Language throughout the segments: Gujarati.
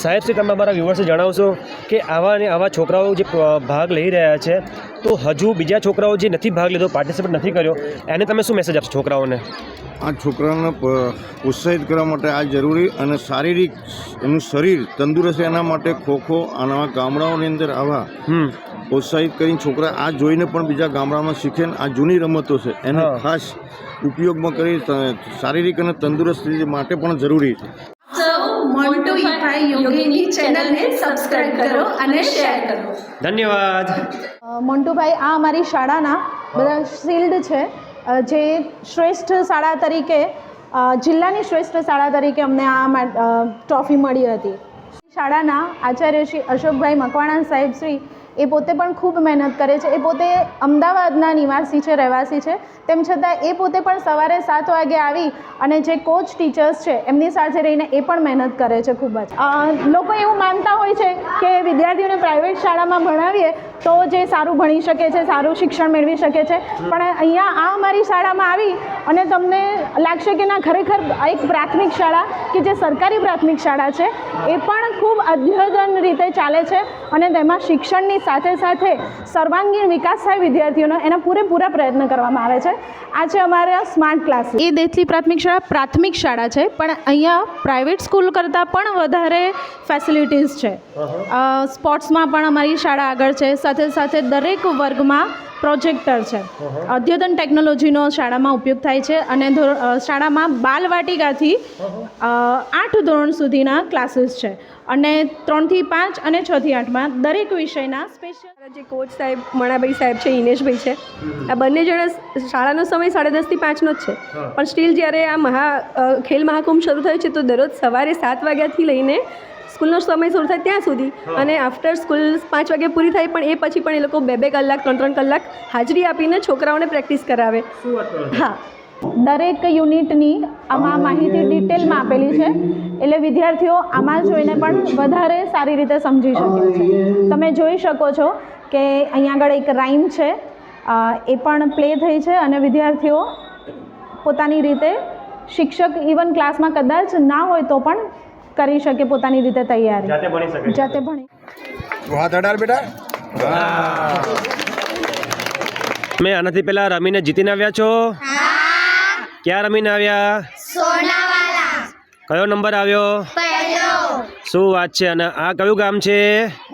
સાહેબ શ્રી તમે અમારા વ્યુઅર્સને જણાવશો કે આવા અને આવા છોકરાઓ જે ભાગ લઈ રહ્યા છે તો હજુ બીજા છોકરાઓ જે નથી ભાગ લીધો, પાર્ટિસિપેટ નથી કર્યો, એને તમે શું મેસેજ આપશો છોકરાઓને? આ છોકરાઓને પ્રોત્સાહિત કરવા માટે આ જરૂરી અને શારીરિક એનું શરીર તંદુરસ્ત એના માટે ખોખો અને આવા ગામડાઓની અંદર આવા પ્રોત્સાહિત કરીને છોકરા આ જોઈને પણ બીજા ગામડામાં શીખે ને આ જૂની રમતો છે એને ખાસ ઉપયોગમાં કરી શારીરિક અને તંદુરસ્તી માટે પણ જરૂરી છે. મોન્ટુ ભાઈ યોગીની ચેનલને સબસ્ક્રાઇબ કરો અને શેર કરો. ધન્યવાદ. મોન્ટુભાઈ, આ અમારી શાળાના બધા શિલ્ડ છે જે શ્રેષ્ઠ શાળા તરીકે જિલ્લાની શ્રેષ્ઠ શાળા તરીકે અમને આ ટ્રોફી મળી હતી. શાળાના આચાર્ય શ્રી અશોકભાઈ મકવાણા સાહેબ શ્રી એ પોતે પણ ખૂબ મહેનત કરે છે. એ પોતે અમદાવાદના નિવાસી છે, રહેવાસી છે, તેમ છતાં એ પોતે પણ સવારે 7 વાગે આવી અને જે કોચ ટીચર્સ છે એમની સાથે રહીને એ પણ મહેનત કરે છે ખૂબ જ. લોકો એવું માનતા હોય છે કે વિદ્યાર્થીઓને પ્રાઇવેટ શાળામાં ભણાવીએ તો જે સારું ભણી શકે છે, સારું શિક્ષણ મેળવી શકે છે, પણ અહીંયા આ અમારી શાળામાં આવી અને તમને લાગશે કે ના, ખરેખર એક પ્રાથમિક શાળા કે જે સરકારી પ્રાથમિક શાળા છે એ પણ ખૂબ અદ્યતન રીતે ચાલે છે અને તેમાં શિક્ષણની સાથે સાથે સર્વાંગીણ વિકાસ થાય વિદ્યાર્થીઓનો, એના પૂરેપૂરા પ્રયત્ન કરવામાં આવે છે. આ છે અમારા સ્માર્ટ ક્લાસ. એ દેથલી પ્રાથમિક શાળા છે, પણ અહીંયા પ્રાઇવેટ સ્કૂલ કરતાં પણ વધારે ફેસિલિટીઝ છે. સ્પોર્ટ્સમાં પણ અમારી શાળા આગળ છે, સાથે સાથે દરેક વર્ગમાં પ્રોજેક્ટર છે. અદ્યતન ટેકનોલોજીનો શાળામાં ઉપયોગ થાય છે અને શાળામાં બાલવાટિકાથી 8 ધોરણ સુધીના ક્લાસીસ છે અને 3 થી 5 અને 6 થી 8માં દરેક વિષયના સ્પેશિયલ જે કોચ સાહેબ મણાભાઈ સાહેબ છે, ઇનેશભાઈ છે, આ બંને જણા શાળાનો સમય 10:30 થી 5નો જ છે, પણ સ્ટીલ જ્યારે આ ખેલ મહાકુંભ શરૂ થયો છે તો દરરોજ સવારે 7 વાગ્યાથી લઈને સ્કૂલનો સમય શરૂ થાય ત્યાં સુધી અને આફ્ટર સ્કૂલ 5 વાગે પૂરી થાય પણ એ પછી પણ એ લોકો 2-2 કલાક 3-3 કલાક હાજરી આપીને છોકરાઓને પ્રેક્ટિસ કરાવે. હા, દરેક યુનિટની આમાં માહિતી ડિટેલમાં આપેલી છે, એટલે વિદ્યાર્થીઓ આમાં જોઈને પણ વધારે સારી રીતે સમજી શકે છે. તમે જોઈ શકો છો કે અહીંયા આગળ એક રાઇમ છે, એ પણ પ્લે થઈ છે અને વિદ્યાર્થીઓ પોતાની રીતે, શિક્ષક ઇવન ક્લાસમાં કદાચ ના હોય તો પણ કરી શકે પોતાની રીતે તૈયારી, જાતે ભણી. વાત અડાર બેટા. મેં આનાથી પહેલાં રમીને જીતીને આવ્યા છો? ક્યાં રમીને આવ્યા? સોનાવાલા. કયો નંબર આવ્યો? પહેલો. શું વાત છે? અને આ કયું ગામ છે?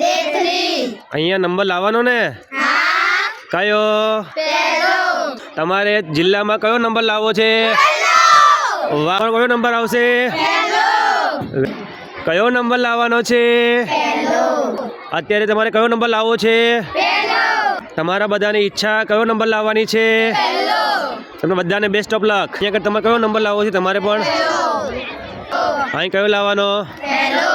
દેથલી. અહીંયા નંબર લાવવાનો ને? હા. કયો? પહેલો. તમારે જિલ્લામાં કયો નંબર લાવવો છે? વાહ, કયો નંબર આવશે? પહેલો. કયો નંબર લાવવાનો છે? પહેલો. અત્યારે તમારે કયો નંબર લાવવો છે? પહેલો. તમારા બધાની ઈચ્છા કયો નંબર લાવવાની છે? પહેલો. તમને બધાને બેસ્ટ ઓફ લક. અહીંયા આગળ તમારે કયો નંબર લાવવો છે? તમારે પણ અહીં કયો લાવવાનો? પહેલો.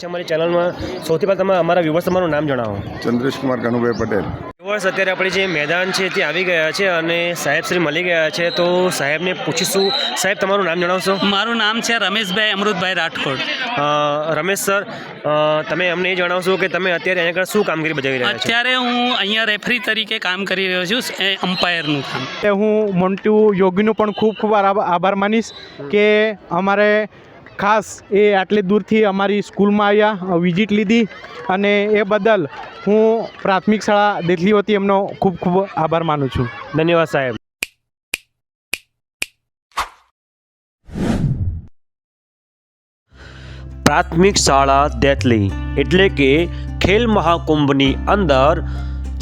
અમારી ચેનલમાં સૌથી પહેલાં તમે અમારા વ્યુઅર્સ તમારું નામ જણાવો. ચંદ્રેશકુમાર કનુભાઈ પટેલ. વ્યુઅર્સ, અત્યારે આપણે જે મેદાન છે તે આવી ગયા છે અને સાહેબ શ્રી મળી ગયા છે, તો સાહેબને પૂછીશું. સાહેબ, તમારું નામ જણાવશો? મારું નામ છે રમેશભાઈ અમૃતભાઈ રાઠોડ. રમેશ સર, તમે અમને એ જણાવશો કે તમે અત્યારે અહીંયા આગળ શું કામગીરી બજાવી રહ્યા છો? અત્યારે હું અહીંયા રેફરી તરીકે કામ કરી રહ્યો છું, એ અમ્પાયરનું કામ. હું મોન્ટુ યોગીનો પણ ખૂબ આભાર માનીશ કે અમારે ખાસ એ આટલી દૂરથી અમારી સ્કૂલમાં આવ્યા, વિઝિટ લીધી અને એ બદલ હું પ્રાથમિક શાળા દેથલી વતી એમનો ખૂબ ખૂબ આભાર માનું છું. ધન્યવાદ સાહેબ. પ્રાથમિક શાળા દેથલી એટલે કે ખેલ મહાકુંભની અંદર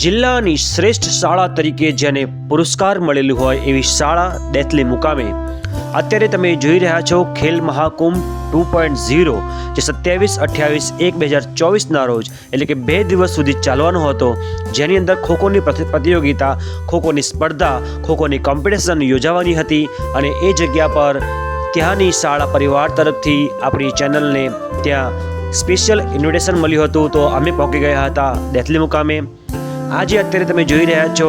જિલ્લાની શ્રેષ્ઠ શાળા તરીકે જેને પુરસ્કાર મળેલું હોય એવી શાળા દેથલી મુકામે અત્યારે તમે જોઈ રહ્યા છો ખેલ મહાકુંભ 2.0 જે 27-28-1-2024ના રોજ એટલે કે 2 દિવસ સુધી ચાલવાનો હતો, જેની અંદર ખોખોની પ્રતિયોગિતા, ખોખોની સ્પર્ધા, ખોખોની કોમ્પિટિશન યોજાવાની હતી અને એ જગ્યા પર ત્યાંની શાળા પરિવાર તરફથી આપણી ચેનલને ત્યાં સ્પેશિયલ ઇન્વિટેશન મળ્યું હતું, તો અમે પહોંચી ગયા હતા દેથલી મુકામે. આજે અત્યારે તમે જોઈ રહ્યા છો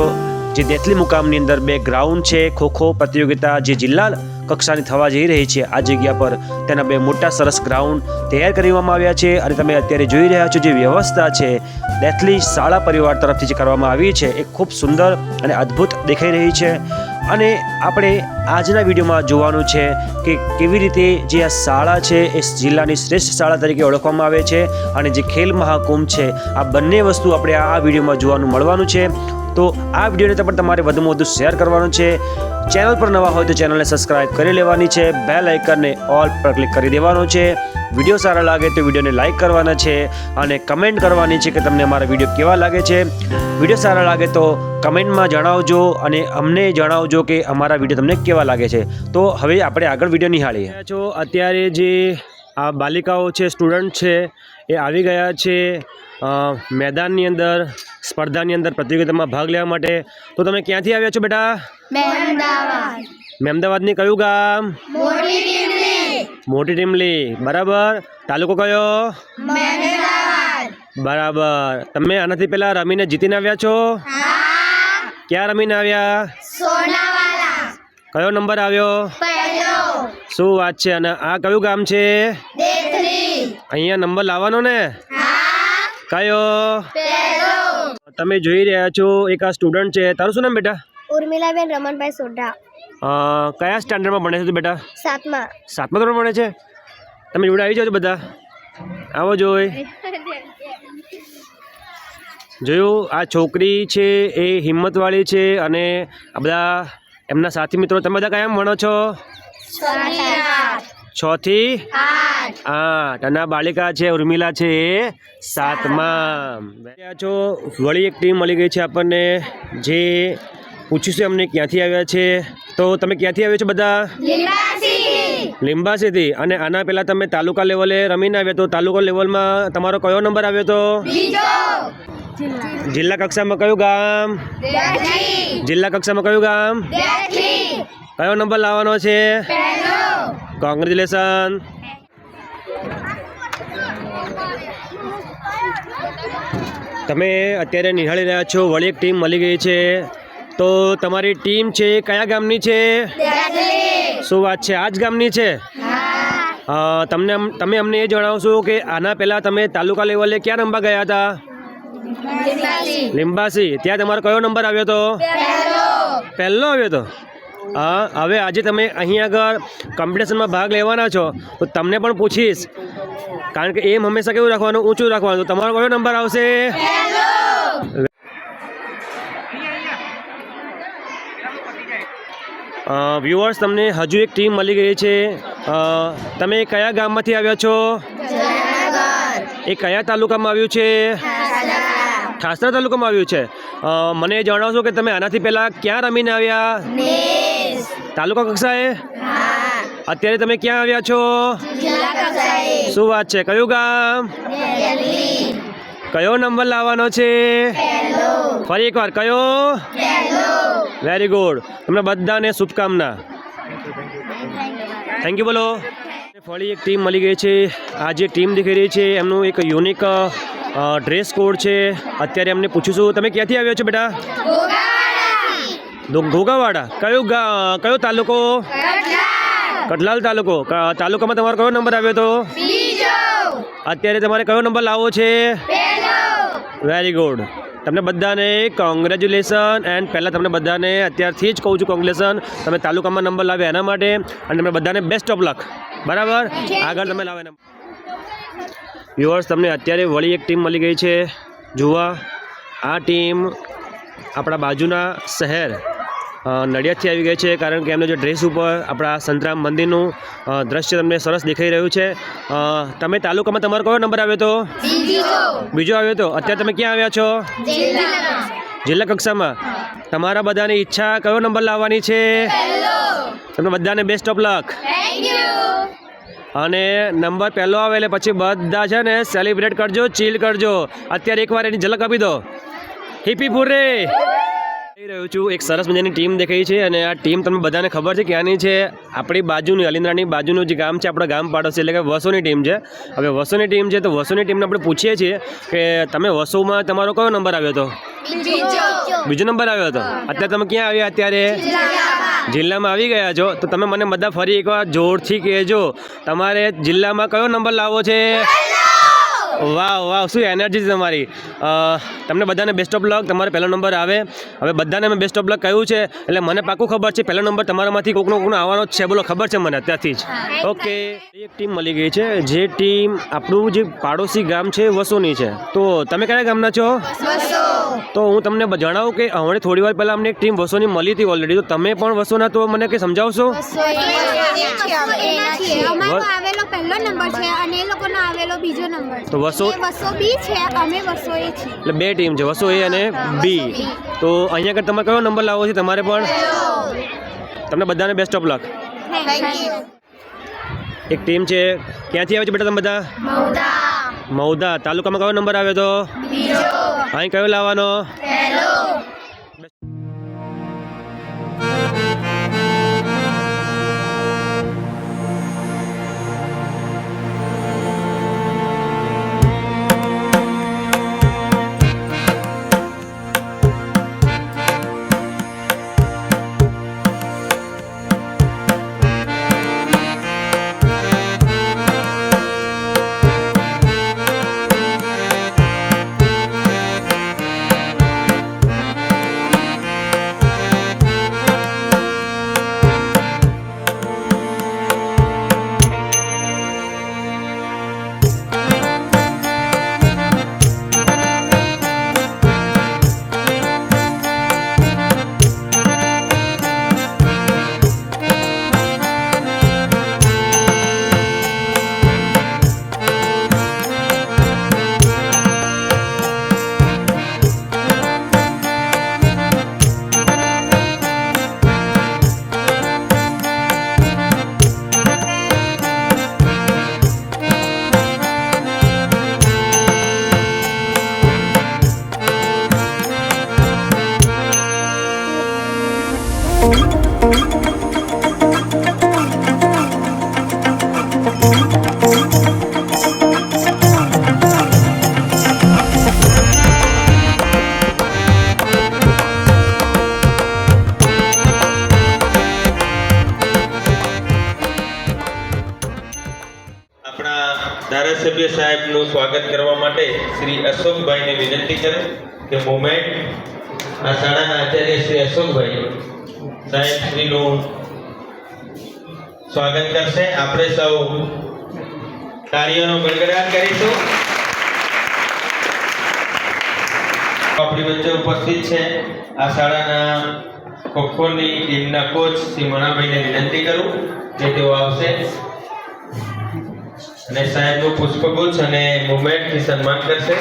જે દેથલી મુકામની અંદર 2 ગ્રાઉન્ડ છે. ખોખો પ્રતિયોગિતા જે જિલ્લા કક્ષાની થવા જઈ રહી છે, આ જગ્યા પર તેના 2 મોટા સરસ ગ્રાઉન્ડ તૈયાર કરવામાં આવ્યા છે અને તમે અત્યારે જોઈ રહ્યા છો જે વ્યવસ્થા છે દેથલી શાળા પરિવાર તરફથી જે કરવામાં આવી છે એ ખૂબ સુંદર અને અદ્ભુત દેખાઈ રહી છે. અને આપણે આજના વિડીયોમાં જોવાનું છે કે કેવી રીતે જે આ શાળા છે એ જિલ્લાની શ્રેષ્ઠ શાળા તરીકે ઓળખવામાં આવે છે અને જે ખેલ મહાકુંભ છે આ બંને વસ્તુ આપણે આ વિડીયોમાં જોવાનું મળવાનું છે. તો આ વિડીયોને પણ તમારે વધુમાં વધુ શેર કરવાનો છે. ચેનલ પર નવા હોય તો ચેનલને સબસ્ક્રાઇબ કરી લેવાની છે. બેલ આઇકનને ઓલ પર ક્લિક કરી દેવાનો છે. વિડીયો સારા લાગે તો વિડીયોને લાઇક કરવાના છે અને કમેન્ટ કરવાની છે કે તમને અમારા વિડીયો કેવા લાગે છે. વિડીયો સારા લાગે તો કમેન્ટમાં જણાવજો અને અમને જણાવજો કે અમારા વિડીયો તમને કેવા લાગે છે. તો હવે આપણે આગળ વિડીયો નિહાળીએ. છો અત્યારે જે આ બાલિકાઓ છે, સ્ટુડન્ટ છે, એ આવી ગયા છે મેદાનની અંદર, સ્પર્ધાની અંદર, પ્રતિયોગિતામાં ભાગ લેવા માટે. તો તમે ક્યાંથી આવ્યા છો બેટા? મહેમદાવાદ. મહેમદાવાદની કયું ગામ? મોટી ટીમલી. મોટી ટીમલી. બરાબર. તાલુકો કયો? મહેમદાવાદ. બરાબર. તમે આનાથી પહેલા રમીને જીતીને આવ્યા છો? હા. ક્યાં રમીને આવ્યા? સોનાવાલા. કયો નંબર આવ્યો? પહેલો. શું વાત છે. અને આ કયું ગામ છે? દેથરી. અહીંયા નંબર લાવવાનો ને? હા. કયો? પહેલો. તમે જોઈ રહ્યા છો એક આ સ્ટુડન્ટ છે. તારું શું નામ બેટા? ઉર્મિલાબેન રમણભાઈ સોઢા. કયા સ્ટાન્ડર્ડમાં ભણે છે તું બેટા? 7મા. 7મા ધોરણ ભણે છે. તમે જોડે આવી જાઓ છો બધા. આવો જોઈ. જોયું આ છોકરી છે એ હિંમતવાળી છે અને આ બધા એમના સાથી મિત્રો. તમે બધા કયા ભણો છો? 6 થી 8. અને આ બાલિકા છે ઉર્મિલા છે એ 7મા છો. વળી એક ટીમ મળી ગઈ છે આપણને જે પૂછ્યું છે અમને ક્યાંથી આવ્યા છે. તો તમે ક્યાંથી આવ્યા છો બધા? લીંબાસીથી. અને આના પહેલાં તમે તાલુકા લેવલે રમીને આવ્યા. તો તાલુકા લેવલમાં તમારો કયો નંબર આવ્યો હતો? જિલ્લા કક્ષામાં કયું ગામ? જિલ્લા કક્ષામાં કયું ગામ? કયો નંબર લાવવાનો છે? કોંગ્રેચ્યુલેશન. તમે અત્યારે નિહાળી રહ્યા છો વળી એક ટીમ મળી ગઈ છે. તો તમારી ટીમ છે કયા ગામની છે? શું વાત છે. આ જ ગામની છે? તમે અમને એ જણાવશો કે આના પહેલાં તમે તાલુકા લેવલે ક્યાં રમવા ગયા હતા? લીંબાસી. ત્યાં તમારો કયો નંબર આવ્યો હતો? પહેલો આવ્યો હતો. હા. હવે આજે તમે અહીં આગળ કોમ્પિટિશનમાં ભાગ લેવાના છો તો તમને પણ પૂછીશ, કારણ કે એમ હંમેશા કેવું રાખવાનું? ઊંચું રાખવાનું. તો તમારો કયો નંબર આવશે? વ્યુઅર્સ, તમને હજુ એક ટીમ મળી ગઈ છે. તમે કયા ગામમાંથી આવ્યા છો? એ કયા તાલુકામાં આવ્યું છે? ઠાસરા તાલુકામાં આવ્યું છે. મને જણાવશો કે તમે આનાથી પહેલાં ક્યાં રમીને આવ્યા? તાલુકા કક્ષાએ. અત્યારે તમે ક્યાં આવ્યા છો? શું વાત છે. કયું ગામ? કયો નંબર લાવવાનો છે? ફરી એકવાર કયો? Very good. તમને બધાને શુભકામના. થેન્ક યુ બોલો. ફરી એક ટીમ મળી ગઈ છે. આ જે ટીમ દેખાઈ રહી છે એમનું એક યુનિક ડ્રેસ કોડ છે. અત્યારે એમને પૂછીશું તમે ક્યાંથી આવ્યા છો બેટા? ઘોઘાવાડા. કયો તાલુકો? કઠલાલ તાલુકો. તાલુકામાં તમારો કયો નંબર આવ્યો હતો? અત્યારે તમારે કયો નંબર લાવવો છે? Very good. તમને બધાને કોંગ્રેચ્યુલેશન. એન્ડ પહેલાં તમને બધાને અત્યારથી જ કહું છું કોંગ્રેચ્યુલેશન. તમે તાલુકામાં નંબર લાવ્યા એના માટે અને તમને બધાને બેસ્ટ ઓફ લક. બરાબર. આગળ તમે લાવો એના. વ્યુઅર્સ, તમને અત્યારે વળી એક ટીમ મળી ગઈ છે. જુઓ, આ ટીમ આપણા બાજુના શહેર નડિયાદથી આવી ગઈ છે, કારણ કે એમનો જે ડ્રેસ ઉપર આપણા સંતરામ મંદિરનું દ્રશ્ય તમને સરસ દેખાઈ રહ્યું છે. તમે તાલુકામાં તમારો કયો નંબર આવ્યો હતો? બીજો આવ્યો હતો. અત્યારે તમે ક્યાં આવ્યા છો? જિલ્લા કક્ષામાં. તમારા બધાની ઈચ્છા કયો નંબર લાવવાની છે? તમને બધાને બેસ્ટ ઓફ લક. અને નંબર પહેલો આવે એટલે પછી બધા છે ને સેલિબ્રેટ કરજો, ચીલ કરજો. અત્યારે એકવાર એની ઝલક આપી દો. હિપી પૂરે કહી રહ્યો છું. એક સરસ મજાની ટીમ દેખાઈ છે અને આ ટીમ તમને બધાને ખબર છે ક્યાંની છે? આપણી બાજુની અલિન્દ્રાની બાજુનું જે ગામ છે આપણા ગામ પાડોશી, એટલે કે વસોની ટીમ છે. હવે વસોની ટીમ છે તો વસોની ટીમને આપણે પૂછીએ છીએ કે તમે વસોમાં તમારો કયો નંબર આવ્યો હતો? બીજો નંબર આવ્યો હતો. અત્યારે તમે ક્યાં આવ્યા? અત્યારે જિલ્લામાં આવી ગયા છો. તો તમે મને બધા ફરી એકવાર જોરથી કહેજો તમારે જિલ્લામાં કયો નંબર લાવવો છે? વાહ વાહ, શું એનર્જી છે તમારી. તમને બધાને બેસ્ટ ઓફ લક. તમારો પહેલો નંબર આવે. હવે બધાને મેં બેસ્ટ ઓફ લક કહ્યું છે એટલે મને પાક્કું ખબર છે પહેલો નંબર તમારામાંથી કોકનો આવવાનો જ છે. બોલો, ખબર છે મને અત્યારથી જ. ઓકે, એક ટીમ મળી ગઈ છે. જે ટીમ આપણું જે પાડોશી ગામ છે વસોની છે. તો તમે કયા ગામના છો? તો હું તમને જણાવું કે હમણાં થોડી વાર પહેલાં અમને એક ટીમ વસોની મળી હતી ઓલરેડી. તો તમે પણ વસોના, તો મને કંઈ સમજાવશો? અમારો આવેલો પહેલો નંબર છે અને એ લોકોનો આવેલો બીજો નંબર છે. તો વસો વસો બી છે, અમે વસો એ છીએ. એટલે બે ટીમ છે, વસો એ અને બી. તો અહીંયા આગળ તમારે કયો નંબર લાવવો છે તમારે પણ? તમને બધાને best of luck. Thank you. એક ટીમ છે, ક્યાંથી આવે છે બેટા તમે બધા? મૌદા તાલુકામાં કયો નંબર આવ્યો તો? અહીં કયો લાવવાનો? ધારાસભ્ય સાહેબનું સ્વાગત કરવા માટે શ્રી અશોકભાઈને વિનંતી કરે કે મોમેન્ટ આ શાળાના આચાર્ય શ્રી અશોકભાઈ સાહેબ શ્રીનું સ્વાગત કરશે. આપણે સૌ તાળીઓનો ગડગડાટ કરીશું. આપણી વચ્ચે ઉપસ્થિત છે આ શાળાના ખોખોની ટીમના કોચ શ્રી મણાભાઈને વિનંતી કરું કે તેઓ આવશે અને સાહેબનું પુષ્પગુચ્છ અને મુવમેન્ટથી સન્માન કરશે.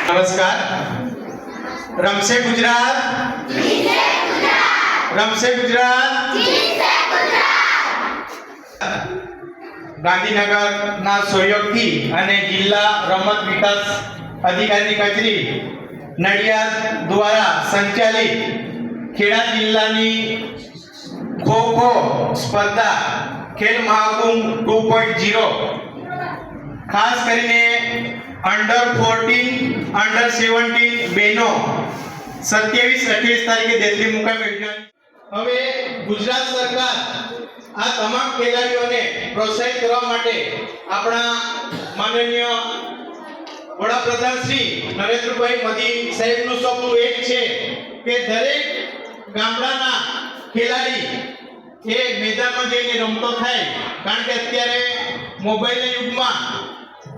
હા, નમસ્કાર. રમશે ગુજરાત, રમશે ગુજરાત. ગાંધીનગરના સહયોગથી અને જિલ્લા રમત વિકાસ અધિકારી કચેરી નડિયાદ દ્વારા સંચાલિત ખેડા જિલ્લાની ખો ખો સ્પર્ધા ખેલ મહાકુંભ 2.0 ખાસ કરીને અંડર 14 અંડર 17 બેનો 27-28 તારીખે દિલ્હી મુકામે યોજાશે. હવે ગુજરાત સરકાર આ તમામ ખેલાડીઓને પ્રોત્સાહિત કરવા માટે આપણા માનનીય વડાપ્રધાન શ્રી નરેન્દ્રભાઈ મોદી સાહેબનું સપનું એક છે કે દરેક ગામડાના ખેલાડી એ મેદાનમાં જઈને રમતો થાય. કારણ કે અત્યારે મોબાઈલના યુગમાં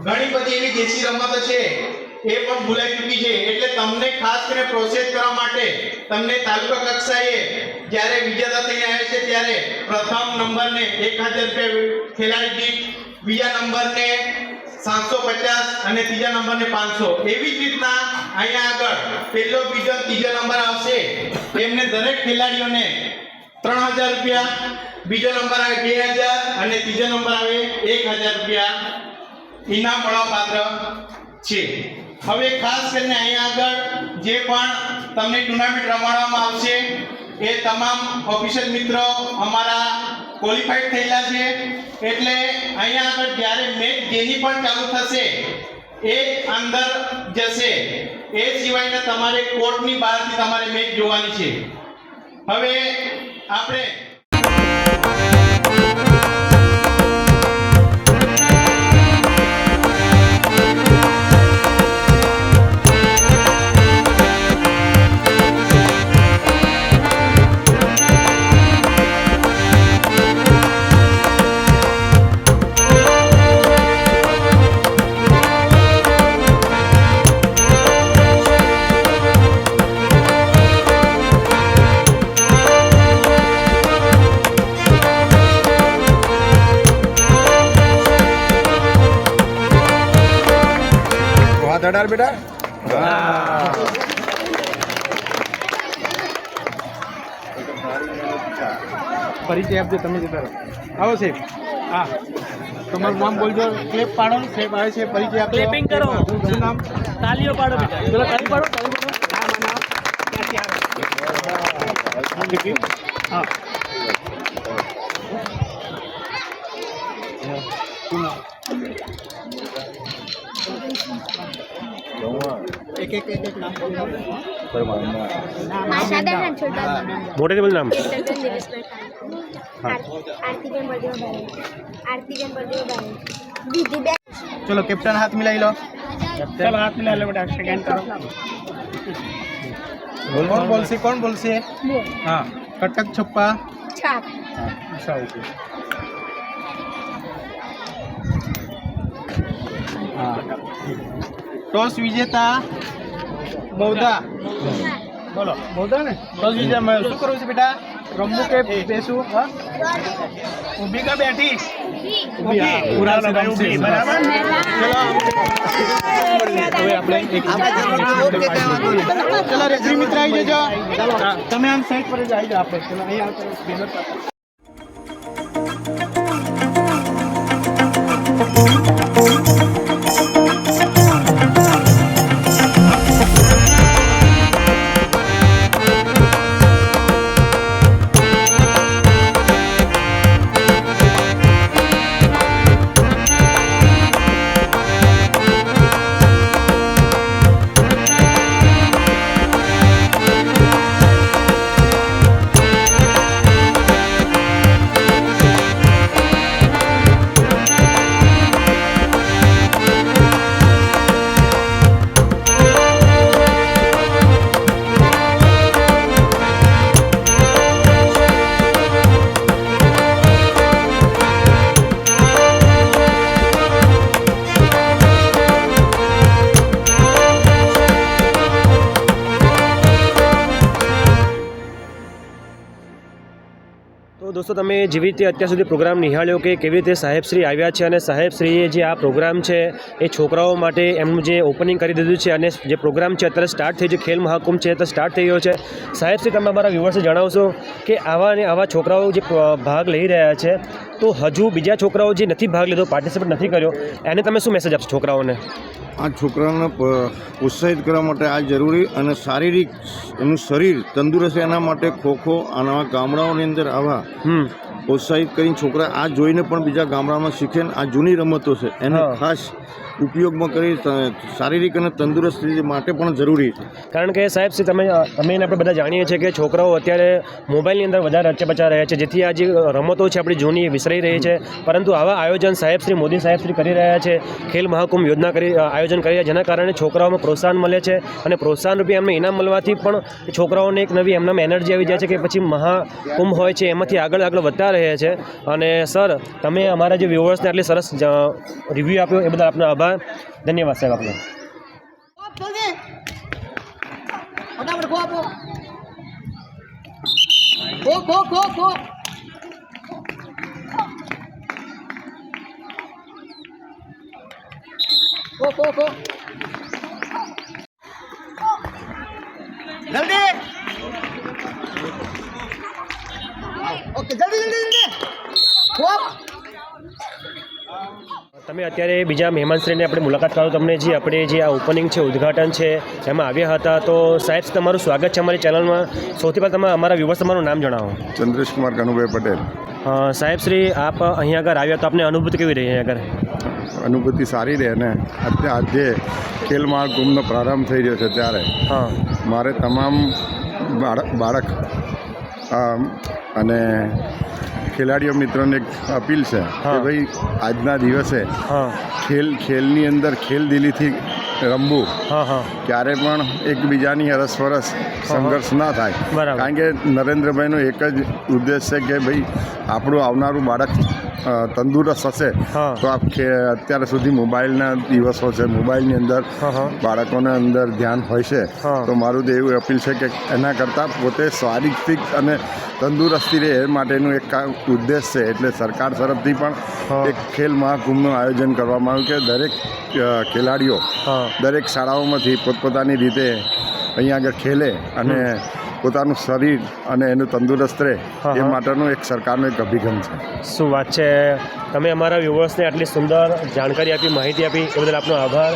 ઘણી બધી એવી દેશી રમતો છે એ પણ ભૂલાઈ ચૂકી છે. એટલે તમને ખાસ કરીને પ્રોત્સાહિત કરવા માટે તમને તાલુકા કક્ષાએ જ્યારે વિજેતા થઈને આવે છે ત્યારે પ્રથમ નંબરને 1000 રૂપિયા ખેલાડી દીઠ, બીજા નંબરને 750 અને ત્રીજા નંબરને 500. એવી જ રીતના અહીંયા આગળ પહેલો, બીજો, ત્રીજો નંબર આવશે એમને દરેક ખેલાડીઓને 3000 રૂપિયા, બીજો નંબર આવે 2000 અને ત્રીજો નંબર આવે 1000 રૂપિયા ઇનામ મળવા પાત્ર છે. હવે ખાસ કરીને અહીંયા આગળ જે પણ તમને ટુર્નામેન્ટ રમાડવામાં આવશે એ તમામ ઓફિશિયલ મિત્રો અમારા ક્વોલિફાઈડ થયેલા છે. એટલે અહીંયા આગળ જ્યારે મેચ જેની પણ ચાલુ થશે એ અંદર જશે. એ સિવાયના તમારે કોર્ટની બહારથી તમારે મેચ જોવાની છે. હવે આપણે અઢાર બેટા પરિચય આપજો તમે જતા રહો. આવો સાહેબ. હા, તમારું નામ બોલજો. ક્લેપ પાડો. સાહેબ આવે છે, પરિચય આપજો. ક્લેપિંગ કરો. શું નામ? તાલીઓ પાડો બેટા. પેલા તાળી પાડો. હા. શું નામ? એક નામ બોલો. આશાબેન રણછોડભાઈ, મોટેથી બોલ નામ. હેતલબેન દિનેશભાઈ ઠાકોર, આરતીબેન બળદેવભાઈ, વિધિબેન. ચલો કેપ્ટન હાથ મિલાઈ લો. ચલો હાથ મિલા લો બેટા. સેકન્ડ કરો. કોણ બોલશે? કોણ બોલશે? હા. કટક છપ્પા. છાપ. હા. ટોસ વિજેતા બૌદ્ધા. બોલો બૌદ્ધા ને. ટોસ વિજેતા શું કરવું છે બેટા? રમવું કે બેસવું? ઊભી કે બેઠી? ઊભી. પૂરા ઊભી. બરાબર. ચલો હવે આપણે ચલો રેફરી મિત્ર આવી જજો. તમે આમ સાઈડ પર જ આવી જાઓ. આપણે ચલો અહીંયા બેનર પાસે. તો દોસ્તો તમે જેવી રીતે અત્યાર સુધી પ્રોગ્રામ નિહાળ્યો કે કેવી રીતે સાહેબશ્રી આવ્યા છે અને સાહેબશ્રીએ જે આ પ્રોગ્રામ છે એ છોકરાઓ માટે એમનું જે ઓપનિંગ કરી દીધું છે અને જે પ્રોગ્રામ છે અત્યારે સ્ટાર્ટ થઈ છે, ખેલ મહાકુંભ છે તો સ્ટાર્ટ થઈ ગયો છે. સાહેબશ્રી તમે અમારા વ્યુઅર્સને જણાવશો કે આવા અને આવા છોકરાઓ જે ભાગ લઈ રહ્યા છે તો હજુ બીજા છોકરાઓ જે નથી ભાગ લીધો, પાર્ટિસિપેટ નથી કર્યો, એને તમે શું મેસેજ આપશો છોકરાઓને? આ છોકરાઓને પ્રોત્સાહિત કરવા માટે આ જરૂરી અને શારીરિક એનું શરીર તંદુરસ્ત એના માટે ખોખો અને આવા ગામડાઓની અંદર આવા પ્રોત્સાહિત કરીને છોકરા આ જોઈને પણ બીજા ગામડામાં શીખે ને આ જૂની રમતો છે એને ખાસ ઉપયોગમાં કરી શારીરિક અને તંદુરસ્તી માટે પણ જરૂરી છે. કારણ કે સાહેબ તમે એને આપણે બધા જાણીએ છીએ કે છોકરાઓ અત્યારે મોબાઈલની અંદર વધારે રચ્યા રહ્યા છે, જેથી આ જે રમતો છે આપણી જૂની એ વિસરાઈ રહી છે. પરંતુ આવા આયોજન સાહેબશ્રી મોદી સાહેબશ્રી કરી રહ્યા છે, ખેલ મહાકુંભ યોજના આયોજન કરી રહ્યા, જેના કારણે છોકરાઓમાં પ્રોત્સાહન મળે છે અને પ્રોત્સાહન રૂપે એમને ઇનામ મળવાથી પણ છોકરાઓને એક નવી એમનામાં એનર્જી આવી જાય છે કે પછી મહાકુંભ હોય છે એમાંથી આગળ વધતા રહે છે. અને સર તમે અમારા જે વ્યુઅર્સને આટલી સરસ રિવ્યૂ આપ્યો એ બદલ આપનો આભાર. ધન્યવાદ સાહેબ આપનો. જલ્દી. ઓકે જલ્દી જલ્દી જલ્દી. તમે અત્યારે બીજા મહેમાનશ્રીને આપણે મુલાકાત કરો તમને જે આપણે જે આ ઓપનિંગ છે ઉદ્ઘાટન છે એમાં આવ્યા હતા. તો સાહેબ તમારું સ્વાગત છે અમારી ચેનલમાં. સૌથી પહેલાં તમે અમારા વ્યૂવર્સ તમારું નામ જણાવો. ચંદ્રેશકુમાર કનુભાઈ પટેલ. સાહેબ શ્રી આપ અહીંયા આગળ આવ્યા તો આપને અનુભૂતિ કેવી રહી અહીંયા આગળ? અનુભૂતિ સારી રહે ને આજે ખેલ મહાકુંભનો પ્રારંભ થઈ રહ્યો છે ત્યારે મારે તમામ બાળક અને ખેલાડીઓ મિત્રોને એક અપીલ છે કે ભાઈ આજના દિવસે ખેલની અંદર ખેલદિલીથી રમવું. ક્યારે પણ એકબીજાની અરસપરસ સંઘર્ષ ના થાય. કારણ કે નરેન્દ્રભાઈનો એક જ ઉદ્દેશ છે કે ભાઈ આપણું આવનારું બાળક તંદુરસ્ત હશે તો અત્યાર સુધી મોબાઈલના દિવસો છે, મોબાઈલની અંદર બાળકોને અંદર ધ્યાન હોય છે. તો મારું તો એવું અપીલ છે કે એના કરતાં પોતે શારીરિક અને તંદુરસ્તી રહે એ માટેનું એક ઉદ્દેશ છે. એટલે સરકાર તરફથી પણ એક ખેલ મહાકુંભનું આયોજન કરવામાં આવ્યું કે દરેક ખેલાડીઓ દરેક શાળાઓમાંથી પોતપોતાની રીતે અહીંયા આગળ ખેલે અને પોતાનું શરીર અને એનું તંદુરસ્ત રહે એ માટેનું એક સરકારનો એક અભિગમ છે. શું વાત છે. તમે અમારા વ્યુઅર્સને આટલી સુંદર જાણકારી આપી, માહિતી આપી એ બદલ આપનો આભાર.